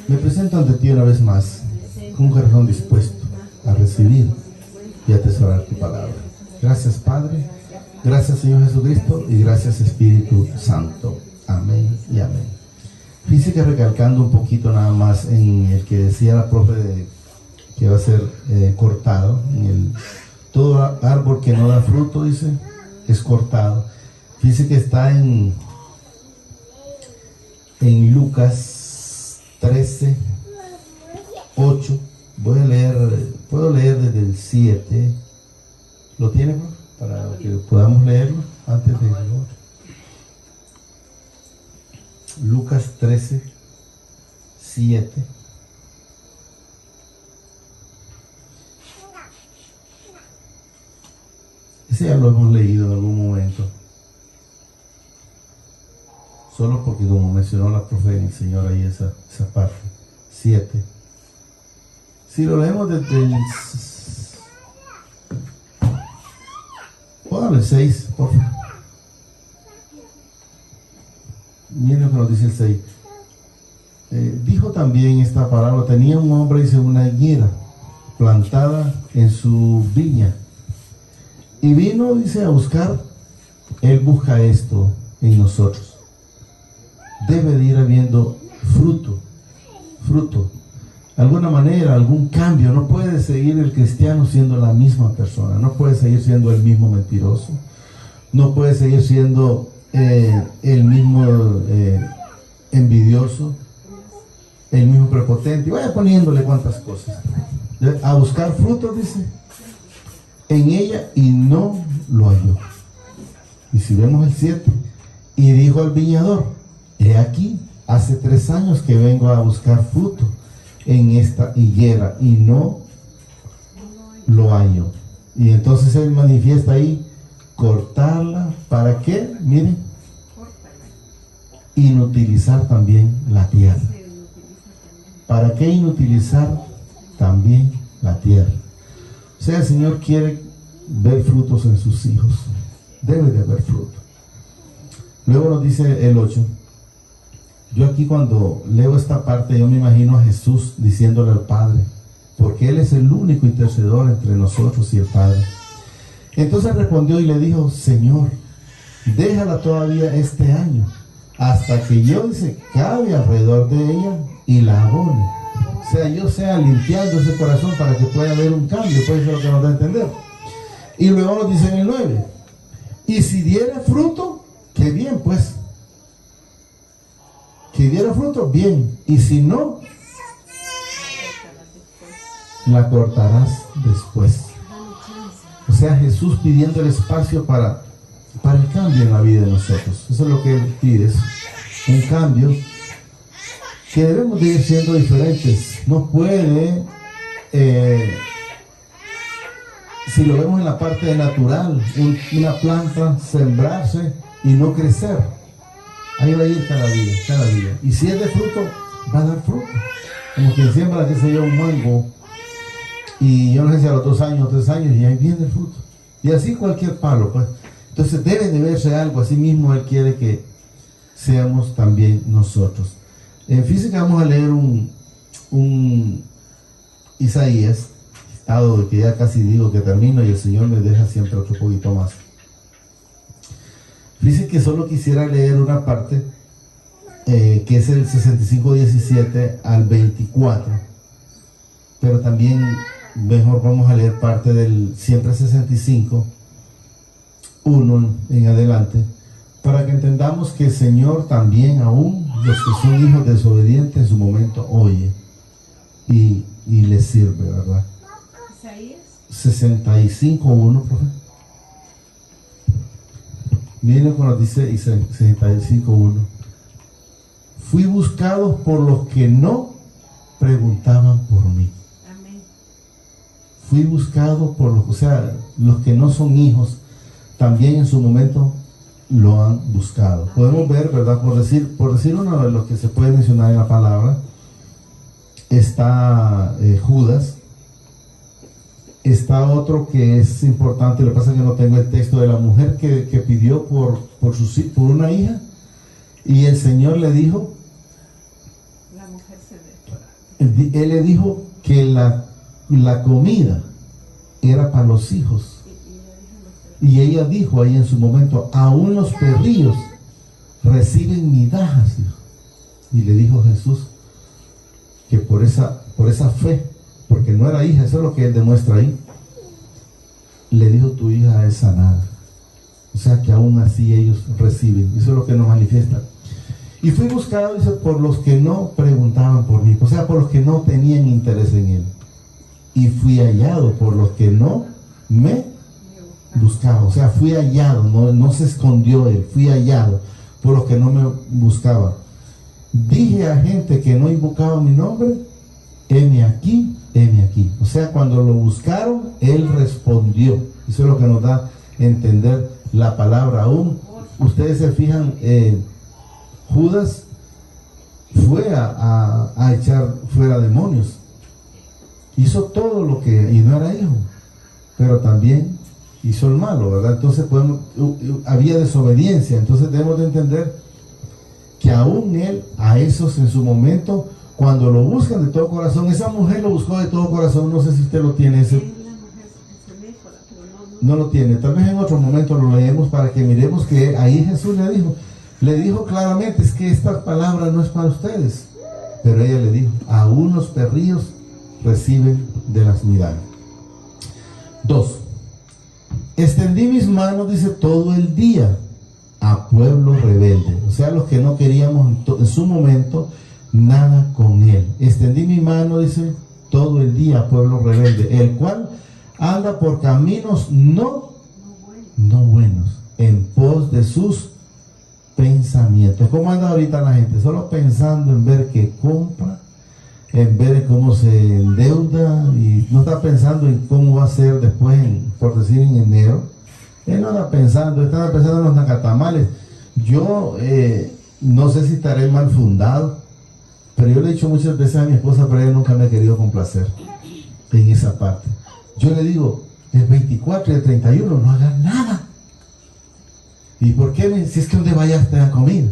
Me presento ante ti una vez más, con un corazón dispuesto a recibir y atesorar tu palabra. Gracias, Padre. Gracias, Señor Jesucristo, y gracias, Espíritu Santo. Amén y amén. Fíjese que recalcando un poquito nada más en el que decía la profe que va a ser cortado, todo árbol que no da fruto, dice, es cortado. Fíjese que está en Lucas 13, 8. Puedo leer desde el 7. ¿Lo tiene, profe? Para que podamos leerlo antes de Lucas 13, 7. Ese ya lo hemos leído en algún momento. Solo porque como mencionó la profe el Señor ahí esa parte. 7. Si lo leemos desde el... Póngalo el 6, por favor. Miren lo que nos dice el 6. Dijo también esta parábola: tenía un hombre, dice, una higuera plantada en su viña. Y vino, dice, a buscar. Él busca esto en nosotros. Debe de ir habiendo fruto. De alguna manera, algún cambio. No puede seguir el cristiano siendo la misma persona. No puede seguir siendo el mismo mentiroso. No puede seguir siendo el mismo envidioso, el mismo prepotente. Y vaya poniéndole cuantas cosas. A buscar frutos, dice, en ella, y no lo halló. Y si vemos el 7, y dijo al viñador: he aquí, hace 3 años que vengo a buscar fruto en esta higuera y no lo hallo. Y entonces él manifiesta ahí: cortarla. ¿Para qué? Miren, inutilizar también la tierra. ¿Para qué inutilizar también la tierra? O sea, el Señor quiere ver frutos en sus hijos. Debe de haber fruto. Luego nos dice el 8. Yo aquí cuando leo esta parte, yo me imagino a Jesús diciéndole al Padre, porque Él es el único intercedor entre nosotros y el Padre. Entonces respondió y le dijo: Señor, déjala todavía este año, hasta que yo, dice, cabe alrededor de ella y la abone. O sea, yo sea limpiando ese corazón para que pueda haber un cambio. Pues eso es lo que nos da a entender. Y luego nos dice en el 9: y si diere fruto, qué bien, pues. Que diera fruto, bien. Y si no, la cortarás después. O sea, Jesús pidiendo el espacio para el cambio en la vida de nosotros. Eso es lo que Él pide, es un cambio que debemos de ir siendo diferentes. No puede, si lo vemos en la parte natural, una planta sembrarse y no crecer. Ahí va a ir cada día. Y si es de fruto, va a dar fruto. Como quien siembra, que se lleva un mango, y yo no sé si a los 2 años o 3 años, y ahí viene el fruto. Y así cualquier palo, pues. Entonces debe de verse algo. Así mismo Él quiere que seamos también nosotros. En física vamos a leer un Isaías, dado de que ya casi digo que termino y el Señor me deja siempre otro poquito más. Dice que solo quisiera leer una parte que es el 65:17 al 24, pero también mejor vamos a leer parte del siempre 65:1 en adelante, para que entendamos que el Señor también, aún los que son hijos desobedientes, en su momento oye y les sirve, ¿verdad? 65:1, profe. Miren cuando dice 65:1: fui buscado por los que no preguntaban por mí. Amén. Fui buscado por los que no son hijos, también en su momento lo han buscado. Amén. Podemos ver, ¿verdad? Por decir uno de los que se puede mencionar en la palabra, está Judas. Está otro que es importante, lo que pasa es que no tengo el texto, de la mujer que pidió por una hija, y el Señor le dijo: la mujer se Él le dijo que la comida era para los hijos. Y ella dijo ahí en su momento, aún los perrillos reciben migajas. Y le dijo Jesús que por esa fe, porque no era hija, eso es lo que él demuestra ahí, le dijo, tu hija es sanada. O sea que aún así ellos reciben. Eso es lo que nos manifiesta. Y fui buscado, dice, por los que no preguntaban por mí, o sea, por los que no tenían interés en él. Y fui hallado por los que no me buscaban. O sea, fui hallado, no se escondió él, fui hallado por los que no me buscaban. Dije a gente que no invocaba mi nombre, heme aquí, heme aquí. O sea, cuando lo buscaron, él respondió. Eso es lo que nos da a entender la palabra aún. Ustedes se fijan, Judas fue a echar fuera demonios. Hizo todo lo que, y no era hijo, pero también hizo el malo, ¿verdad? Entonces había desobediencia. Entonces debemos de entender que aún él, a esos en su momento, cuando lo buscan de todo corazón, esa mujer lo buscó de todo corazón. No sé si usted lo tiene ese. No lo tiene. Tal vez en otro momento lo leemos para que miremos que ahí Jesús le dijo claramente, es que esta palabra no es para ustedes. Pero ella le dijo, aún los perrillos reciben de las migajas. 2. Extendí mis manos, dice, todo el día a pueblo rebelde. O sea, los que no queríamos en su momento nada con él. Extendí mi mano, dice, todo el día a pueblo rebelde, el cual anda por caminos no buenos, en pos de sus pensamientos. ¿Cómo anda ahorita la gente? Solo pensando en ver qué compra, en ver cómo se endeuda, y no está pensando en cómo va a ser después, por decir en enero. Él no está pensando en los nacatamales. Yo no sé si estaré mal fundado, pero yo le he dicho muchas veces a mi esposa, pero ella nunca me ha querido complacer en esa parte. Yo le digo, el 24 y el 31 no hagan nada. ¿Y por qué? Si es que donde vayas te dan comida.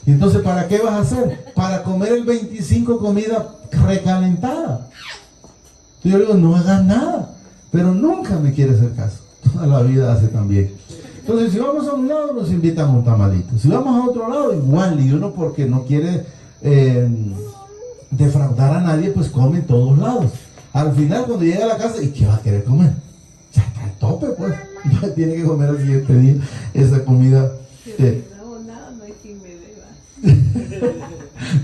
Y entonces, ¿para qué vas a hacer? Para comer el 25 comida recalentada. Entonces yo le digo, no hagan nada. Pero nunca me quiere hacer caso. Toda la vida hace también. Entonces, si vamos a un lado, nos invitan a un tamalito. Si vamos a otro lado, igual. Y uno, porque no quiere defraudar a nadie, pues come en todos lados. Al final, cuando llega a la casa, ¿y qué va a querer comer? Ya está al tope, pues. Ya tiene que comer al siguiente día esa comida. No hay quien me deba.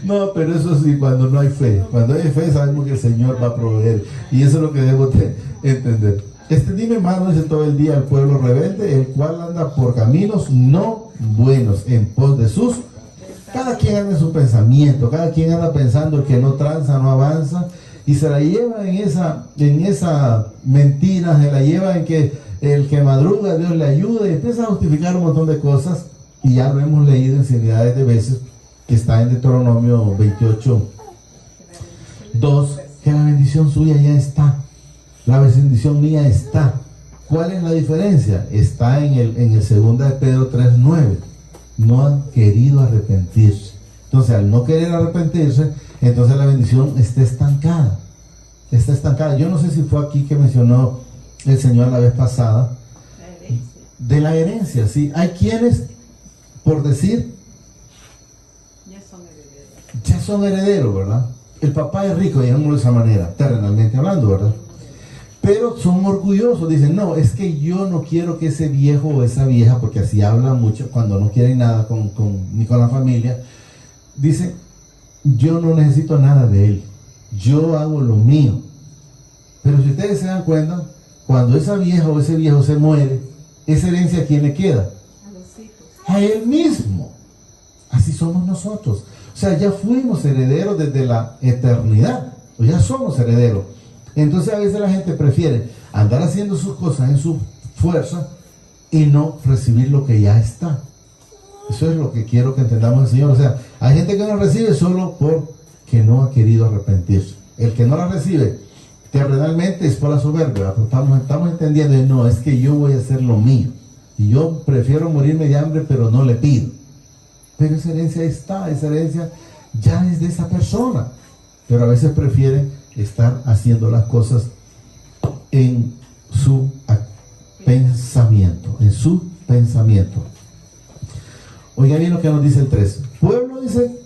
No, pero eso sí, cuando no hay fe. Cuando hay fe, sabemos que el Señor va a proveer. Y eso es lo que debemos entender. Extendí mi mano, dice, todo el día al pueblo rebelde, el cual anda por caminos no buenos, en pos de sus. Cada quien anda en su pensamiento, cada quien anda pensando que no tranza, no avanza, y se la lleva en esa mentira, se la lleva en que el que madruga, Dios le ayuda, y empieza a justificar un montón de cosas, y ya lo hemos leído infinidades de veces, que está en Deuteronomio 28:2, que la bendición suya ya está, la bendición mía está. ¿Cuál es la diferencia? Está en el 2 de Pedro 3:9. No han querido arrepentirse. Entonces, al no querer arrepentirse, entonces la bendición está estancada. Está estancada. Yo no sé si fue aquí que mencionó el Señor la vez pasada, de la herencia. Sí, hay quienes, por decir, ya son herederos, ¿verdad? El papá es rico, digámoslo de esa manera, terrenalmente hablando, ¿verdad? Pero son orgullosos, dicen, no, es que yo no quiero que ese viejo o esa vieja, porque así hablan mucho cuando no quieren nada ni con la familia, dicen, yo no necesito nada de él, yo hago lo mío. Pero si ustedes se dan cuenta, cuando esa vieja o ese viejo se muere, esa herencia, ¿a quién le queda? A los hijos. A él mismo. Así somos nosotros. O sea, ya fuimos herederos desde la eternidad, o ya somos herederos. Entonces a veces la gente prefiere andar haciendo sus cosas en su fuerza y no recibir lo que ya está. Eso es lo que quiero que entendamos el Señor. O sea, hay gente que no recibe solo porque no ha querido arrepentirse. El que no la recibe terrenalmente es por la soberbia. Estamos entendiendo, no, es que yo voy a hacer lo mío. Y yo prefiero morirme de hambre, pero no le pido. Pero esa herencia está, esa herencia ya es de esa persona, pero a veces prefieren estar haciendo las cosas en su pensamiento, en su pensamiento. Oiga bien lo que nos dice el 3. Pueblo dice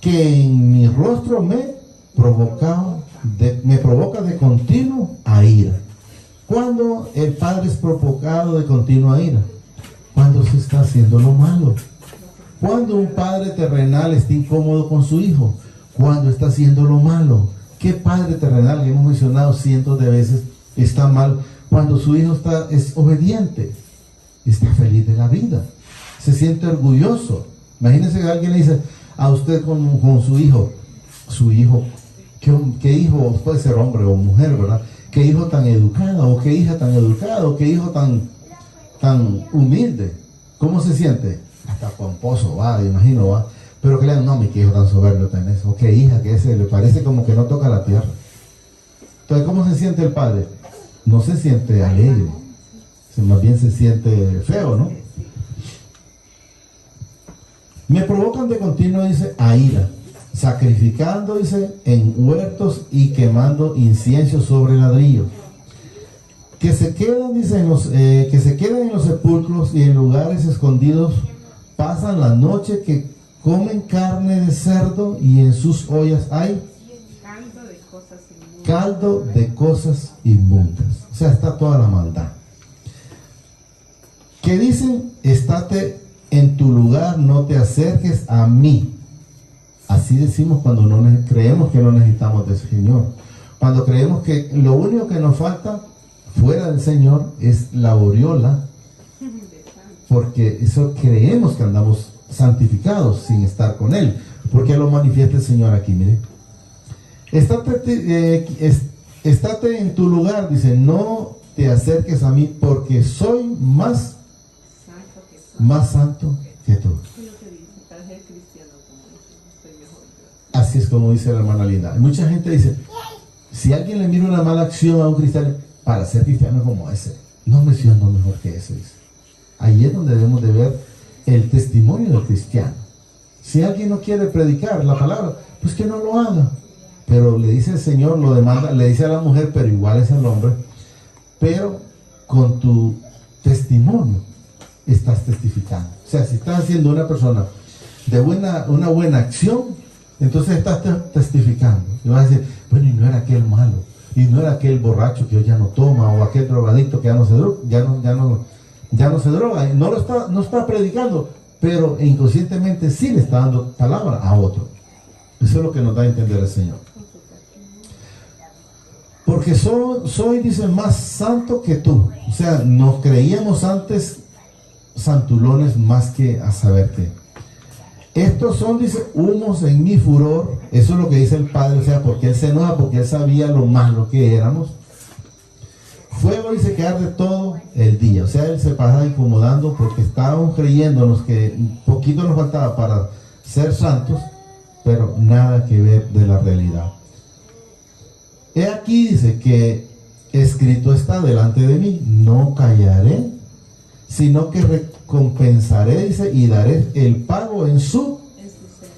que en mi rostro me provoca de continuo a ira. ¿Cuándo el padre es provocado de continua ira? Cuando se está haciendo lo malo. Cuando un padre terrenal está incómodo con su hijo. Cuando está haciendo lo malo. ¿Qué padre terrenal, que hemos mencionado cientos de veces, está mal? Cuando su hijo es obediente, está feliz de la vida, se siente orgulloso. Imagínense que alguien le dice a usted con su hijo, ¿qué hijo? Puede ser hombre o mujer, ¿verdad? ¿Qué hijo tan educado? ¿O qué hija tan educada? ¿O qué hijo tan humilde? ¿Cómo se siente? Hasta pomposo, va, imagino, va. Pero que le digan, no, mi hijo tan soberbio tenés. O qué hija, que ese le parece como que no toca la tierra. Entonces, ¿cómo se siente el padre? No se siente alegre, más bien se siente feo, ¿no? Me provocan de continuo, dice, a ira, sacrificando, dice, en huertos y quemando incienso sobre ladrillos. Que se quedan, dice, que se quedan en los sepulcros y en lugares escondidos, pasan la noche, que comen carne de cerdo y en sus ollas hay caldo de cosas inmundas. O sea, está toda la maldad. Que dicen, estate en tu lugar, no te acerques a mí. Así decimos cuando creemos que no necesitamos del Señor. Cuando creemos que lo único que nos falta fuera del Señor es la aureola, porque eso creemos que andamos santificados sin estar con Él. Porque lo manifiesta el Señor aquí, miren. Estate en tu lugar, dice, no te acerques a mí, porque soy más santo que tú. Así es como dice la hermana Linda. Mucha gente dice, si alguien le mira una mala acción a un cristiano, para ser cristiano como ese, no me siento mejor que ese, dice. Ahí es donde debemos de ver el testimonio del cristiano. Si alguien no quiere predicar la palabra, pues que no lo haga. Pero le dice el Señor, lo demanda, le dice a la mujer, pero igual es al hombre, pero con tu testimonio estás testificando. O sea, si estás haciendo una persona de una buena acción, entonces estás testificando. Y vas a decir, bueno, y no era aquel malo, y no era aquel borracho que hoy ya no toma, o aquel drogadicto que ya no se droga, y no está predicando, pero inconscientemente sí le está dando palabra a otro. Eso es lo que nos da a entender el Señor. Porque soy, dice, más santo que tú. O sea, nos creíamos antes santulones más que a saber qué. Estos son, dice, humos en mi furor. Eso es lo que dice el Padre. O sea, porque Él se enoja, porque Él sabía lo malo que éramos. Fuego, dice, que arde todo el día. O sea, Él se pasa incomodando porque estábamos creyéndonos que poquito nos faltaba para ser santos, pero nada que ver de la realidad. He aquí, dice, que escrito está delante de mí, no callaré, sino que recompensaré, dice, y daré el pago en su. O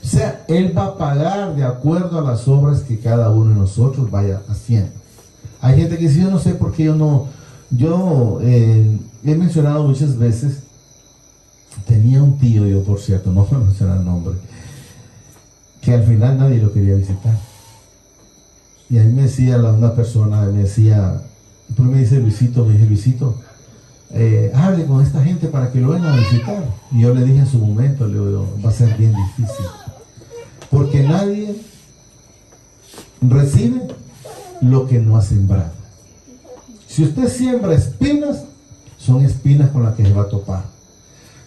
sea, Él va a pagar de acuerdo a las obras que cada uno de nosotros vaya haciendo. Hay gente que dice, yo no sé por qué he mencionado muchas veces, tenía un tío, yo por cierto, no voy a mencionar el nombre, que al final nadie lo quería visitar. Y a mí me decía una persona, después me dice Luisito, hable con esta gente para que lo vengan a visitar. Y yo le dije en su momento, le digo, va a ser bien difícil. Porque nadie recibe lo que no ha sembrado. Si usted siembra espinas, son espinas con las que se va a topar.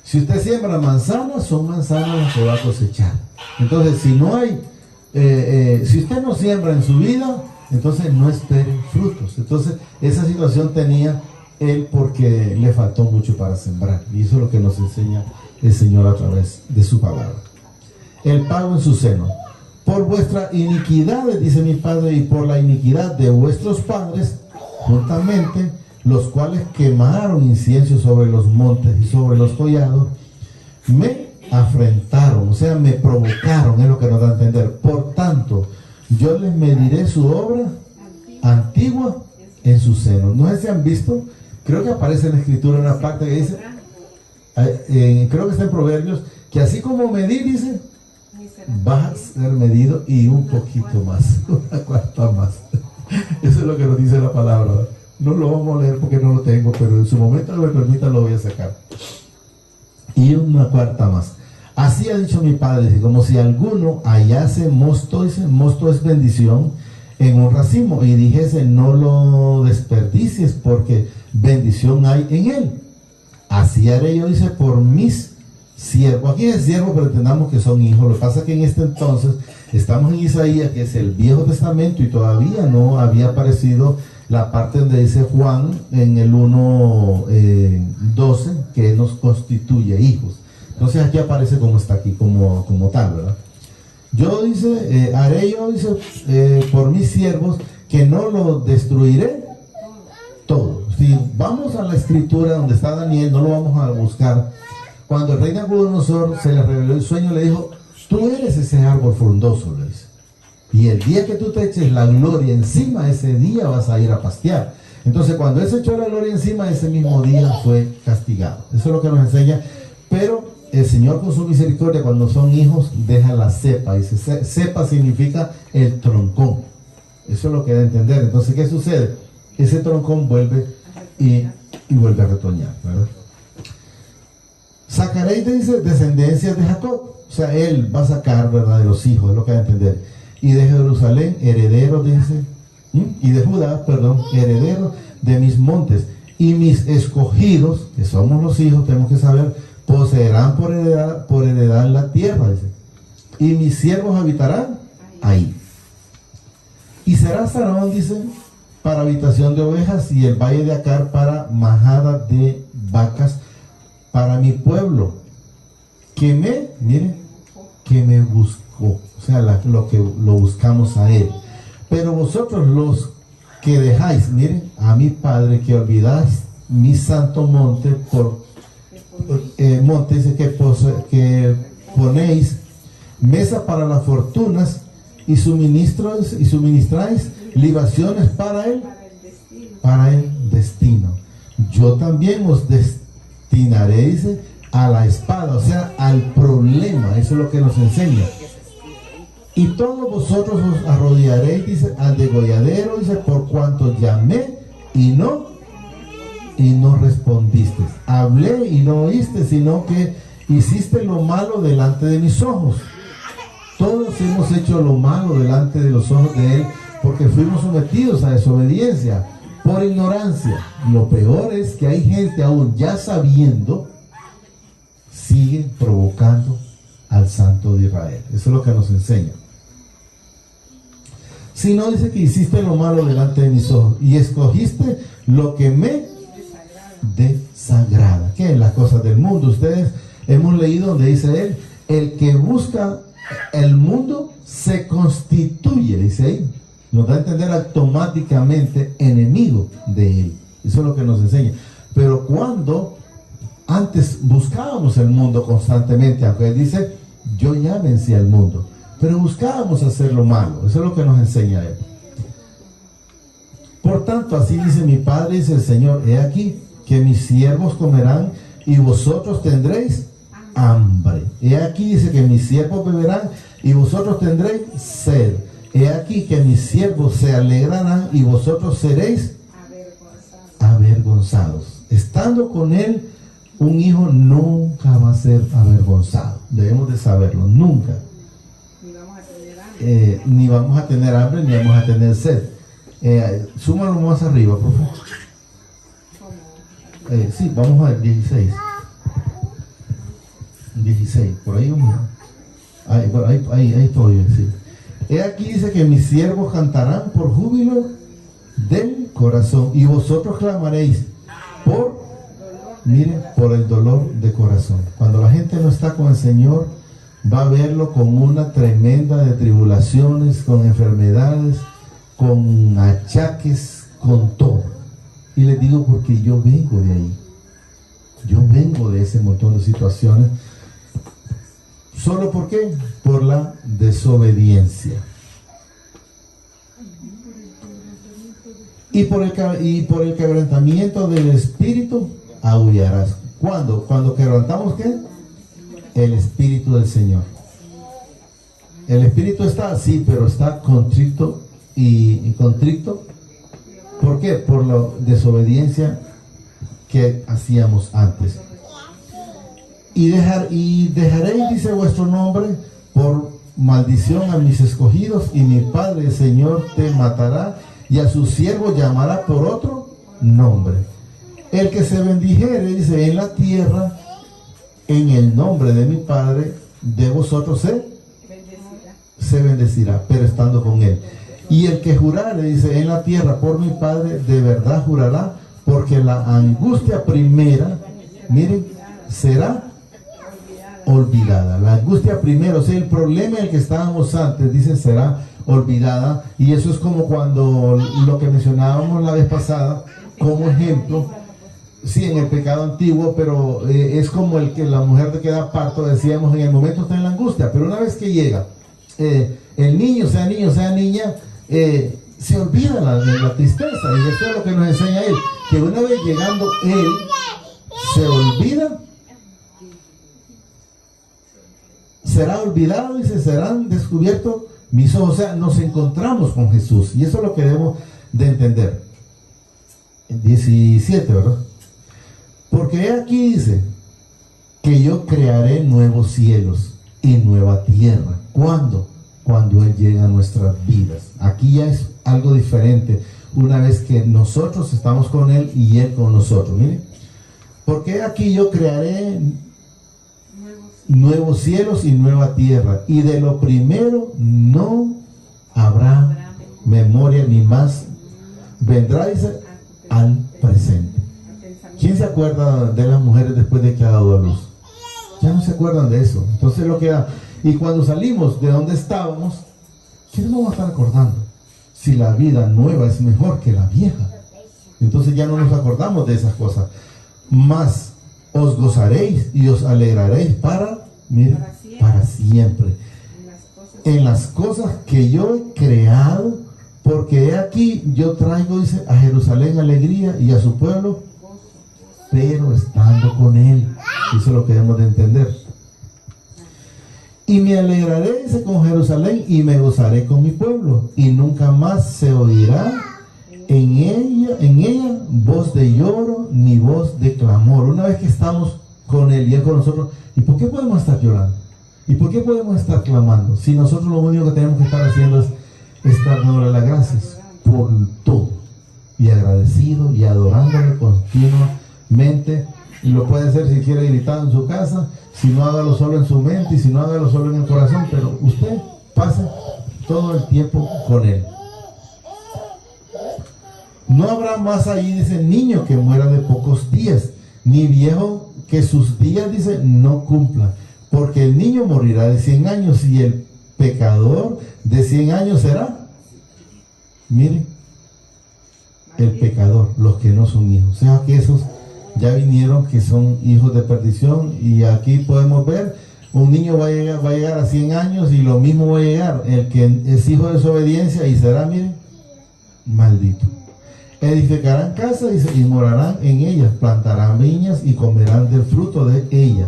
Si usted siembra manzanas, son manzanas las que va a cosechar. Entonces, si usted no siembra en su vida, entonces no espere frutos. Entonces, esa situación tenía él porque le faltó mucho para sembrar. Y eso es lo que nos enseña el Señor a través de su palabra. El pago en su seno. Por vuestra iniquidad, dice mi Padre, y por la iniquidad de vuestros padres, juntamente, los cuales quemaron incienso sobre los montes y sobre los collados, me afrentaron, o sea, me provocaron, es lo que nos da a entender. Por tanto, yo les mediré su obra antigua en su seno. No sé si han visto, creo que aparece en la escritura una parte que dice, creo que está en Proverbios, que así como medí, dice, vas a ser medido y un poquito más, una cuarta más. Eso es lo que nos dice la palabra. No lo vamos a leer porque no lo tengo, pero en su momento que me permita lo voy a sacar. Y una cuarta más. Así ha dicho mi padre, como si alguno hallase mosto, dice, mosto es bendición, en un racimo, y dijese, no lo desperdicies, porque bendición hay en él. Así haré yo, dice, por mis siervos. Aquí es siervo, pero entendamos que son hijos. Lo que pasa es que en este entonces estamos en Isaías, que es el Viejo Testamento, y todavía no había aparecido la parte donde dice Juan en el 1:12, que nos constituye hijos. Entonces aquí aparece como está aquí, como tal, ¿verdad? Yo, dice, haré yo, dice, por mis siervos, que no lo destruiré todo. Si vamos a la escritura donde está Daniel, no lo vamos a buscar. Cuando el rey Nabucodonosor se le reveló el sueño, le dijo, tú eres ese árbol frondoso, le dice. Y el día que tú te eches la gloria encima, ese día vas a ir a pastear. Entonces, cuando él se echó la gloria encima, ese mismo día fue castigado. Eso es lo que nos enseña. Pero el Señor, con su misericordia, cuando son hijos, deja la cepa. Dice, cepa significa el troncón. Eso es lo que da a entender. Entonces, ¿qué sucede? Ese troncón vuelve y vuelve a retoñar, ¿verdad? Sacaréis, dice, descendencias de Jacob. O sea, él va a sacar, ¿verdad?, de los hijos, es lo que da a entender. Y de Jerusalén, heredero, dice, y de Judá, perdón, heredero de mis montes. Y mis escogidos, que somos los hijos, tenemos que saber, poseerán por heredad la tierra, dice. Y mis siervos habitarán ahí. Y será Sarón, dice, para habitación de ovejas, y el valle de Acar para majada de vacas, para mi pueblo, que me buscó. O sea, lo buscamos a él. Pero vosotros los que dejáis, miren, a mi Padre, que olvidáis mi santo monte, monte, dice, que ponéis mesa para las fortunas y suministráis libaciones para el destino. Yo también os destinaré, dice, a la espada, o sea, al problema. Eso es lo que nos enseña. Y todos vosotros os arrodillaréis, dice, al degolladero, dice, por cuanto llamé y no respondiste. Hablé y no oíste, sino que hiciste lo malo delante de mis ojos. Todos hemos hecho lo malo delante de los ojos de él, porque fuimos sometidos a desobediencia por ignorancia. Lo peor es que hay gente, aún ya sabiendo, sigue provocando al Santo de Israel. Eso es lo que nos enseña. Si no, dice que hiciste lo malo delante de mis ojos y escogiste lo que me desagrada. ¿Qué es? Las cosas del mundo. Ustedes hemos leído donde dice él, el que busca el mundo se constituye, dice ahí. Nos da a entender automáticamente enemigo de él. Eso es lo que nos enseña. Pero cuando antes buscábamos el mundo constantemente, aunque él dice, yo ya vencí al mundo, pero buscábamos hacer lo malo. Eso es lo que nos enseña él. Por tanto, así dice mi Padre, dice el Señor, he aquí que mis siervos comerán y vosotros tendréis hambre. He aquí, dice, que mis siervos beberán y vosotros tendréis sed. He aquí que mis siervos se alegrarán y vosotros seréis avergonzados. Estando con él, un hijo nunca va a ser avergonzado. Debemos de saberlo, nunca. Ni vamos a tener hambre, ni vamos a tener sed. Súmalo más arriba, por favor. Sí, vamos a ver, 16, por ahí vamos. Ahí estoy, sí. He aquí, dice, que mis siervos cantarán por júbilo del corazón y vosotros clamaréis por el dolor de corazón. Cuando la gente no está con el Señor, va a verlo con una tremenda de tribulaciones, con enfermedades, con achaques, con todo. Y les digo porque yo vengo de ahí. Yo vengo de ese montón de situaciones ¿Solo por qué? Por la desobediencia. Y por el quebrantamiento del espíritu aullarás. ¿Cuándo? Cuando quebrantamos ¿qué? El espíritu del Señor. El espíritu está así, pero está contrito y contrito. ¿Por qué? Por la desobediencia que hacíamos antes. Y dejaréis, dice, vuestro nombre por maldición a mis escogidos, y mi Padre el Señor te matará, y a su siervo llamará por otro nombre. El que se bendijere, dice, en la tierra, en el nombre de mi Padre, de vosotros se bendecirá, pero estando con él. Y el que jurare, dice, en la tierra por mi Padre, de verdad jurará, porque la angustia primera, miren, será olvidada. La angustia primero, o sea, el problema en el que estábamos antes, dice, será olvidada. Y eso es como cuando lo que mencionábamos la vez pasada, como ejemplo, sí, en el pecado antiguo, pero es como el que la mujer que da parto, decíamos, en el momento está en la angustia, pero una vez que llega, el niño, sea niña, se olvida la tristeza. Y esto es lo que nos enseña él, que una vez llegando él, se olvida, será olvidado, y se serán descubiertos mis ojos. O sea, nos encontramos con Jesús, y eso es lo que debemos de entender. En 17, ¿verdad? Porque aquí dice que yo crearé nuevos cielos y nueva tierra. ¿Cuándo? Cuando Él llega a nuestras vidas. Aquí ya es algo diferente, una vez que nosotros estamos con Él y Él con nosotros. Miren, porque aquí yo crearé nuevos cielos y nueva tierra, y de lo primero no habrá memoria, ni más vendrá, dice, al presente. ¿Quién se acuerda de las mujeres después de que ha dado a luz? Ya no se acuerdan de eso. Entonces lo que da. Y cuando salimos de donde estábamos, ¿qué nos vamos a estar acordando? Si la vida nueva es mejor que la vieja. Entonces ya no nos acordamos de esas cosas. Más os gozaréis y os alegraréis para siempre. En las cosas que yo he creado, porque he aquí yo traigo, dice, a Jerusalén alegría y a su pueblo, pero estando con él. Eso es lo que debemos de entender. Y me alegraré, dice, con Jerusalén, y me gozaré con mi pueblo, y nunca más se oirá en ella voz de lloro ni voz de clamor. Una vez que estamos con él y él con nosotros, ¿y por qué podemos estar llorando? ¿Y por qué podemos estar clamando? Si nosotros lo único que tenemos que estar haciendo es estar dándole las gracias por todo, y agradecido y adorándole continuamente. Y lo puede hacer si quiere gritando en su casa, si no, hágalo solo en su mente, y si no, hágalo solo en el corazón, pero usted pase todo el tiempo con él. No habrá más ahí, dice, niño que muera de pocos días, ni viejo que sus días, dice, no cumpla, porque el niño morirá de 100 años y el pecador de 100 años será. Miren, el pecador, los que no son hijos. O sea que esos ya vinieron, que son hijos de perdición. Y aquí podemos ver, un niño va a llegar a 100 años, y lo mismo va a llegar el que es hijo de desobediencia, y será, miren, maldito. Edificarán casas y morarán en ellas, plantarán viñas y comerán del fruto de ellas.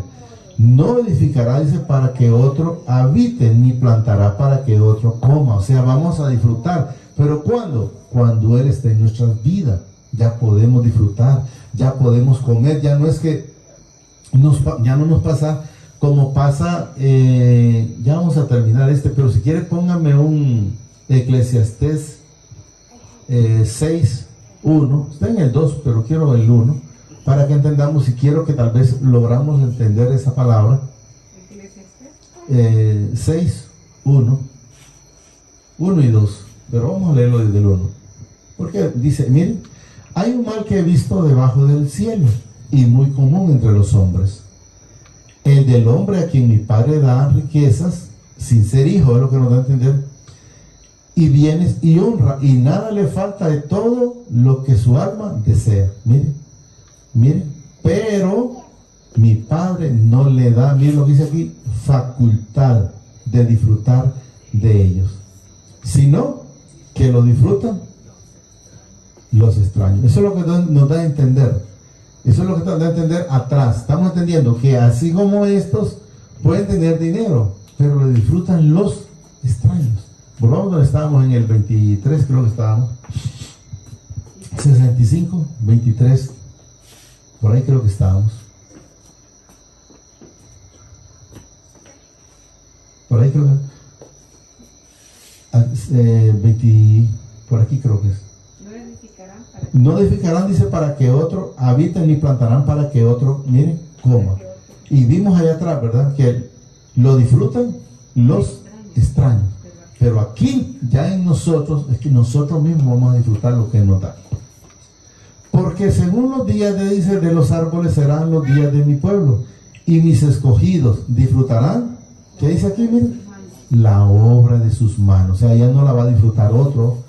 No edificará, dice, para que otro habite, ni plantará para que otro coma. O sea, vamos a disfrutar. ¿Pero cuándo? Cuando Él esté en nuestras vidas. Ya podemos disfrutar, ya podemos comer. Ya no es que ya no nos pasa como pasa. Ya vamos a terminar pero si quiere póngame un Eclesiastés 6:1. Está en el 2, pero quiero el 1, para que entendamos, y quiero que tal vez logramos entender esa palabra. 6:1, 1 y 2, pero vamos a leerlo desde el 1, porque dice, miren, hay un mal que he visto debajo del cielo, y muy común entre los hombres, el del hombre a quien mi padre da riquezas sin ser hijo, es lo que nos da a entender, y bienes y honra, y nada le falta de todo lo que su alma desea. Miren, pero mi Padre no le da, miren lo que dice aquí, facultad de disfrutar de ellos, sino que lo disfrutan los extraños. Eso es lo que nos da a entender. Eso es lo que nos da a entender atrás. Estamos entendiendo que así como estos pueden tener dinero, pero lo disfrutan los extraños. Volvamos donde estábamos en el 23, creo que estábamos. 65, 23. Por ahí creo que estábamos. Por ahí creo que 20, por aquí creo que es. No edificarán, dice, para que otro habiten, ni plantarán para que otro, miren, coma. Y vimos allá atrás, ¿verdad? Que lo disfrutan los extraños. Pero aquí, ya en nosotros, es que nosotros mismos vamos a disfrutar lo que nos da. Porque según los días dice, de los árboles serán los días de mi pueblo, y mis escogidos disfrutarán, ¿qué dice aquí? Miren, la obra de sus manos. O sea, ya no la va a disfrutar otro.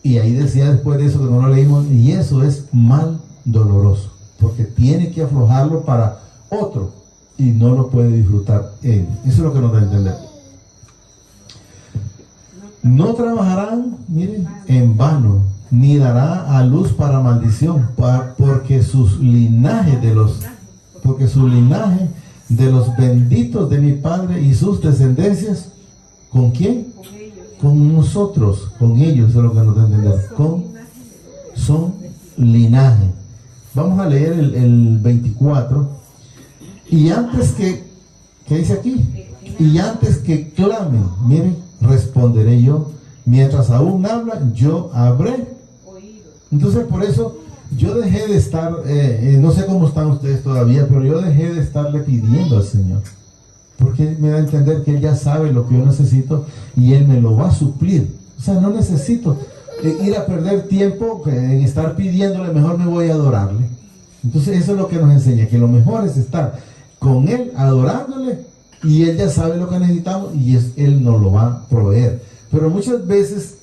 Y ahí decía después de eso, que no lo leímos, y eso es mal doloroso, porque tiene que aflojarlo para otro y no lo puede disfrutar él. Eso es lo que nos da a entender. No trabajarán, miren, en vano, ni dará a luz para maldición, porque su linaje de los benditos de mi Padre y sus descendencias, ¿con quién? Con nosotros, con ellos, eso es lo que nos da a entender. Son linaje. Vamos a leer el 24. Y antes que, ¿qué dice aquí? Y antes que clamen, miren, responderé yo. Mientras aún hablan, yo habré. Entonces, por eso, yo dejé de estar, no sé cómo están ustedes todavía, pero yo dejé de estarle pidiendo al Señor. Porque me da a entender que Él ya sabe lo que yo necesito y Él me lo va a suplir. O sea, no necesito ir a perder tiempo en estar pidiéndole, mejor me voy a adorarle. Entonces eso es lo que nos enseña, que lo mejor es estar con Él, adorándole, y Él ya sabe lo que necesitamos y Él nos lo va a proveer. Pero muchas veces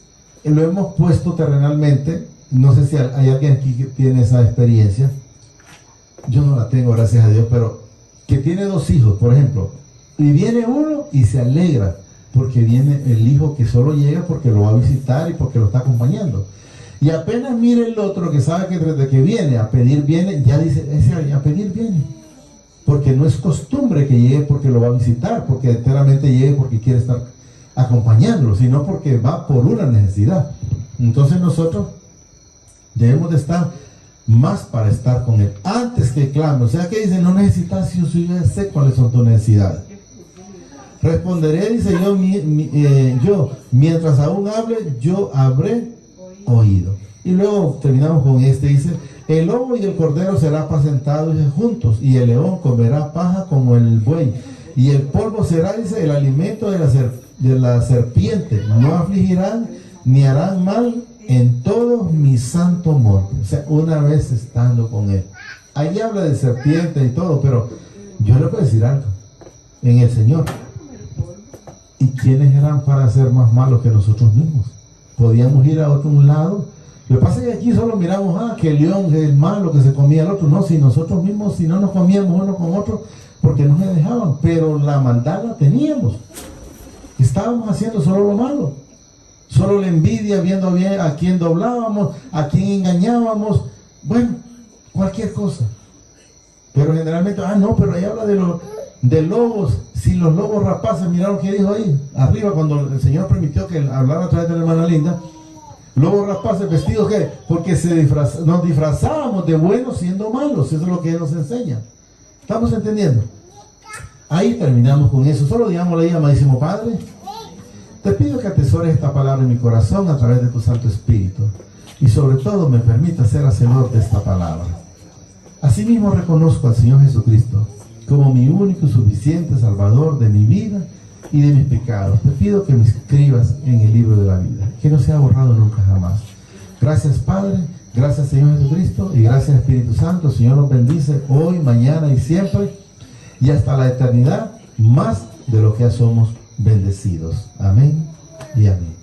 lo hemos puesto terrenalmente. No sé si hay alguien aquí que tiene esa experiencia. Yo no la tengo, gracias a Dios, pero que tiene 2 hijos, por ejemplo. Y viene uno y se alegra porque viene el hijo que solo llega porque lo va a visitar y porque lo está acompañando. Y apenas mire el otro que sabe que desde que viene a pedir viene, ya dice, ese a pedir viene. Porque no es costumbre que llegue porque lo va a visitar, porque enteramente llegue porque quiere estar acompañándolo, sino porque va por una necesidad. Entonces nosotros debemos de estar más para estar con Él, antes que clame. O sea que dice, no necesitas, yo ya sé cuáles son tus necesidades. Responderé, dice yo, mientras aún hable, yo habré oído. Y luego terminamos con dice, el lobo y el cordero serán apacentados juntos, y el león comerá paja como el buey, y el polvo será, dice, el alimento de la serpiente. No afligirán ni harán mal en todo mi santo monte. O sea, una vez estando con Él. Ahí habla de serpiente y todo, pero yo le puedo decir algo. En el Señor, ¿y quiénes eran para ser más malos que nosotros mismos? Podíamos ir a otro lado. Lo que pasa es que aquí solo miramos, que el león es malo, que se comía el otro. No, si nosotros mismos, si no nos comíamos uno con otro, porque no se dejaban, pero la maldad la teníamos. Estábamos haciendo solo lo malo. Solo la envidia, viendo bien a quién doblábamos, a quién engañábamos. Bueno, cualquier cosa. Pero generalmente, no, pero ahí habla de lobos. Si los lobos rapaces, miraron qué dijo ahí, arriba, cuando el Señor permitió que hablara a través de la hermana Linda. Lobos rapaces vestidos, ¿qué? Porque nos disfrazábamos de buenos siendo malos. Eso es lo que Él nos enseña. ¿Estamos entendiendo? Ahí terminamos con eso. Solo digámosle ahí, amadísimo Padre, te pido que atesores esta palabra en mi corazón a través de tu Santo Espíritu. Y sobre todo me permita ser hacedor de esta palabra. Asimismo reconozco al Señor Jesucristo como mi único y suficiente Salvador de mi vida y de mis pecados. Te pido que me escribas en el libro de la vida, que no sea borrado nunca jamás. Gracias Padre, gracias Señor Jesucristo y gracias Espíritu Santo. El Señor nos bendice hoy, mañana y siempre y hasta la eternidad, más de lo que ya somos bendecidos. Amén y amén.